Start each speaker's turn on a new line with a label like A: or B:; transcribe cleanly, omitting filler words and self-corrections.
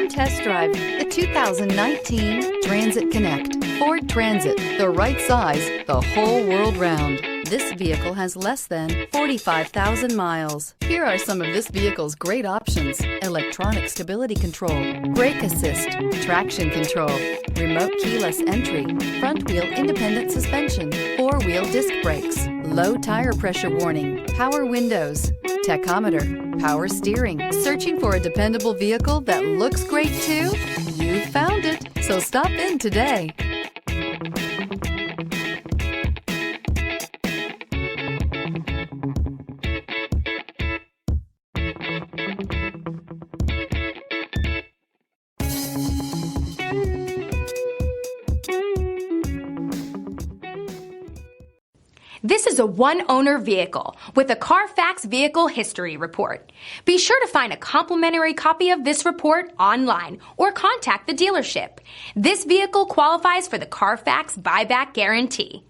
A: Come test drive the 2019 Transit Connect. Ford Transit, the right size, the whole world round. This vehicle has less than 45,000 miles. Here are some of this vehicle's great options: electronic stability control, brake assist, traction control, remote keyless entry, front wheel independent suspension, four-wheel disc brakes, low tire pressure warning, power windows, tachometer, power steering. Searching for a dependable vehicle that looks great too? You found it, so stop in today.
B: This is a one-owner vehicle with a Carfax Vehicle History Report. Be sure to find a complimentary copy of this report online or contact the dealership. This vehicle qualifies for the Carfax Buyback Guarantee.